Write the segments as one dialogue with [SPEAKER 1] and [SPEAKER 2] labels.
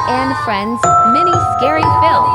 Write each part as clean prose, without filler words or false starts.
[SPEAKER 1] and Friends mini scary film.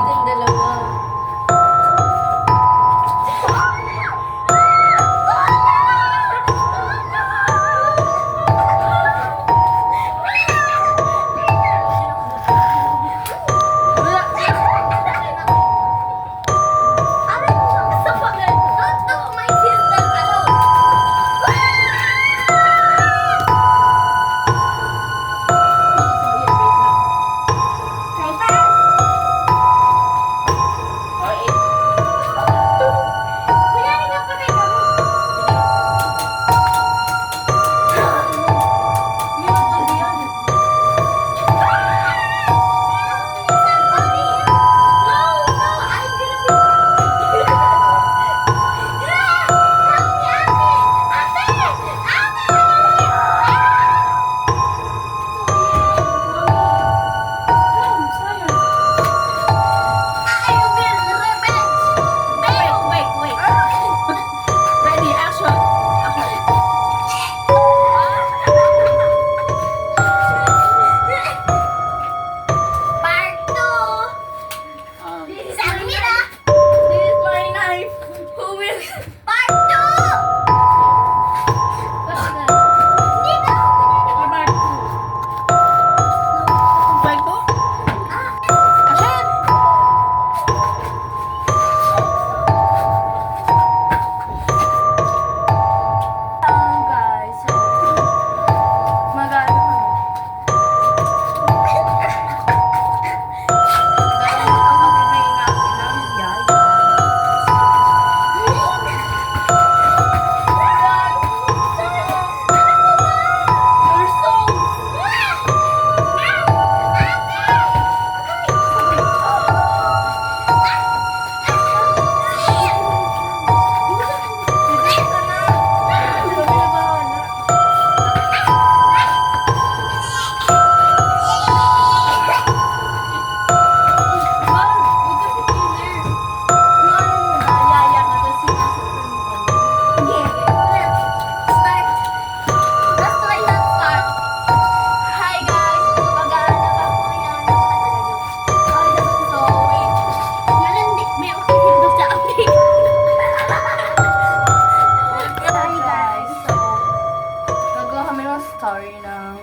[SPEAKER 2] Story ng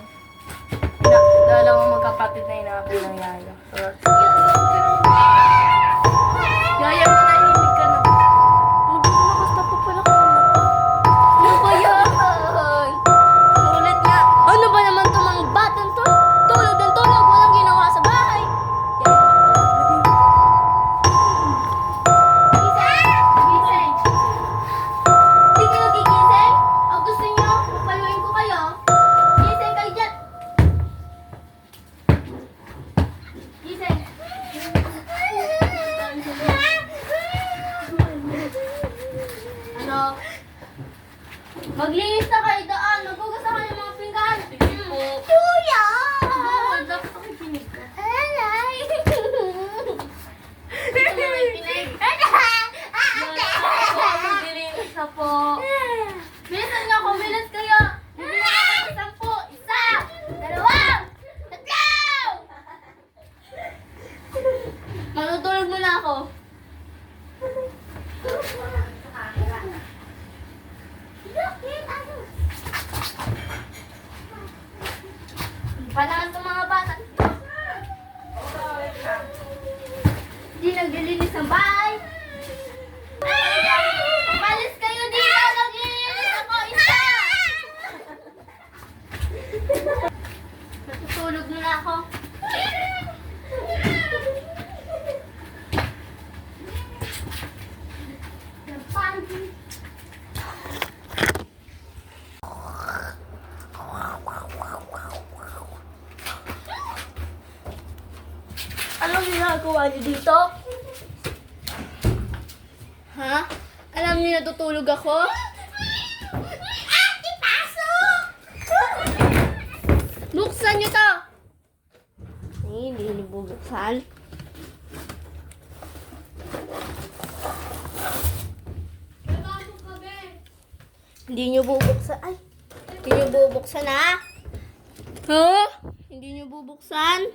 [SPEAKER 2] dalawang magkapatid na inaapay ng yaya. Yaya, manahimik ka na. Nakasta pa pala ka na. Ano ba yan? Ulit nga. Ano ba naman itong mga batang to? Tulog ng tulog. Walang ginawa sa bahay. Gising! Hindi kayo gigising? O gusto nyo? Papaluin ko kayo? Gising kayo dyan! Gising! Ano? Maglinis na kayo daan! Maghugas na kayo ng mga pinggan! Kuya! Dapat pakikinig ka. Alay! Gusto mo may pinig? Maglinis na po. Bilisan niyo ako! Bilis kayo! Bilis ako! 10! Isa! Dalawa! Tatlo! Matutulog muna ako. Panahon itong mga bata. Hindi naglilinis ng bahay. Malis kayo dito! Naglilinis ako! Isa! Natutulog muna ako. Anong ginagawa niyo dito? Ha? Alam niyo natutulog ako? Ate, pasok! Buksan niyo to! Ay, hindi niyo bubuksan. Hindi niyo bubuksan. Ay! Hindi niyo bubuksan, ha? Ha? Hindi niyo bubuksan?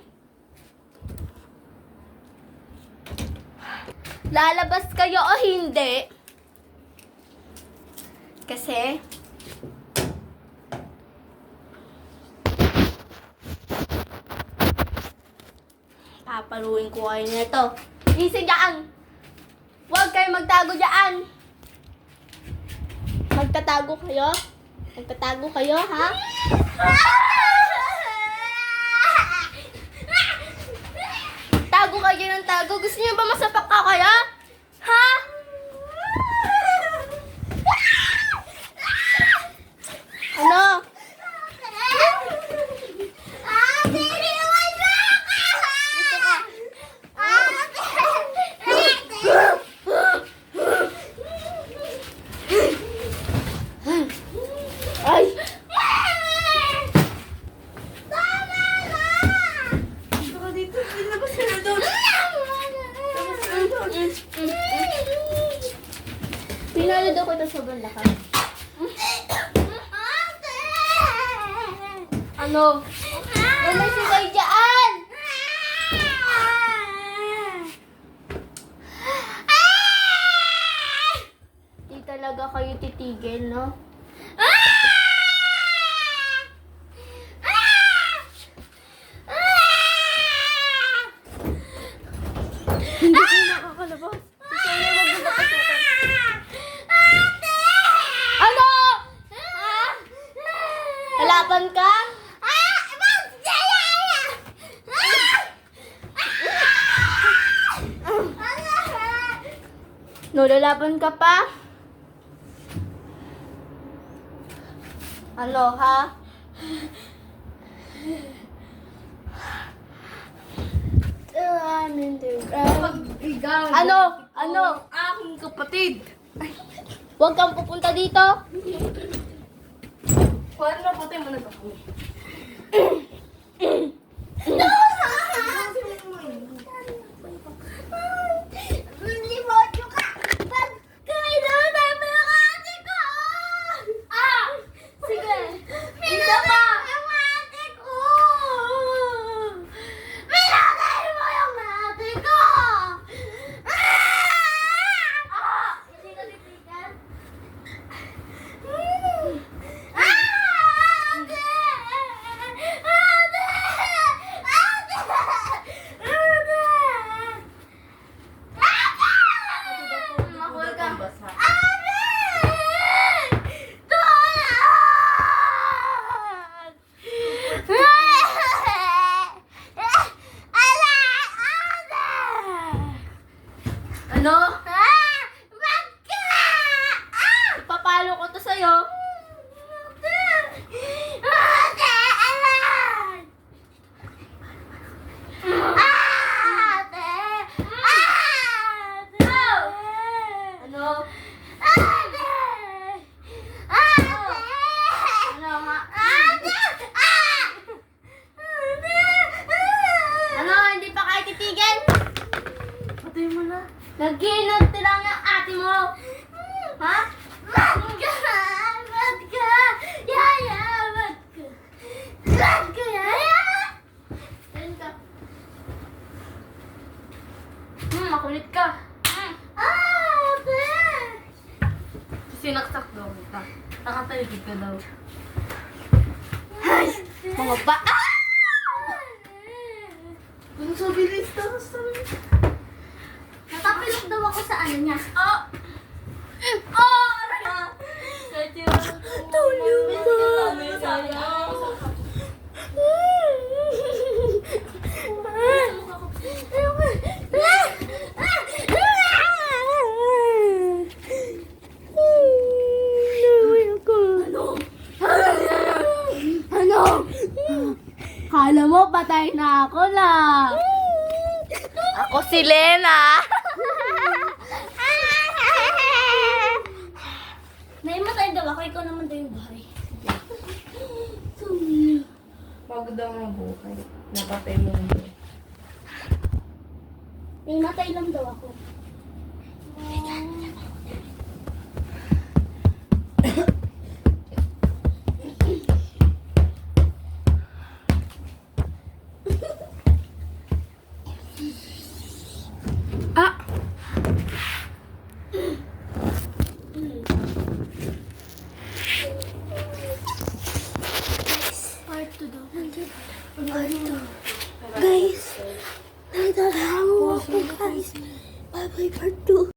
[SPEAKER 2] Lalabas kayo o hindi? Kasi papaluin ko kayo nito. Gising dyan! Huwag kayo magtago dyan! Magtatago kayo? Magtatago kayo, ha? Tago kayo ng tago. Gusto niyo ba masapak ka kaya? Ha? Ano? Dito ka. Ay! Dito ka dito. Ilabas ka na doon. Pinalo daw ko ito sa bandakan. Ano? Wala si Bay dyan! Di talaga kayo titigil, no? Hindi ko nakakalabas. Ikaw na magpapasukan. Ano? Ha? Lalaban ka? No, lalaban ka pa? Ano, ha?
[SPEAKER 3] Pag-igaw.
[SPEAKER 2] Ano? Ano?
[SPEAKER 3] Aking kapatid.
[SPEAKER 2] Huwag kang pupunta dito.
[SPEAKER 3] Kuha na patay mo na ba kami?
[SPEAKER 2] Sige. Isa pa. Hindi ka titigan? Makuha ka. Ano? Ipapalo ko to sa'yo. Ano? Ano, ha? Ano, hindi pa kayo titigil?
[SPEAKER 3] Patay mo na.
[SPEAKER 2] Nag-iinot lang ang ate mo. Ha? Ba't ka? Ba't ka? Yaya, ba't ka? Ba't ka, yaya? Ayun ka.
[SPEAKER 3] Makulit ka.
[SPEAKER 2] Ate!
[SPEAKER 3] Sinaksak daw kita. Nakatalikid ka daw.
[SPEAKER 2] Ay! Mga ba?
[SPEAKER 3] Ano sa bilis? Tapos sabi.
[SPEAKER 2] Natapilok daw ako sa ano niya.
[SPEAKER 3] Oh!
[SPEAKER 2] Oh! Aray! Tulong Ano? Kala mo patay na ako na.
[SPEAKER 3] Ako si Lena!
[SPEAKER 2] Naimatay daw ako, ikaw naman daw yung bahay.
[SPEAKER 3] Bago daw mabuhay. Napatay mo na.
[SPEAKER 2] Naimatay lang daw ako. Ano? Guys, nagtatango ako guys. Bye-bye part 2.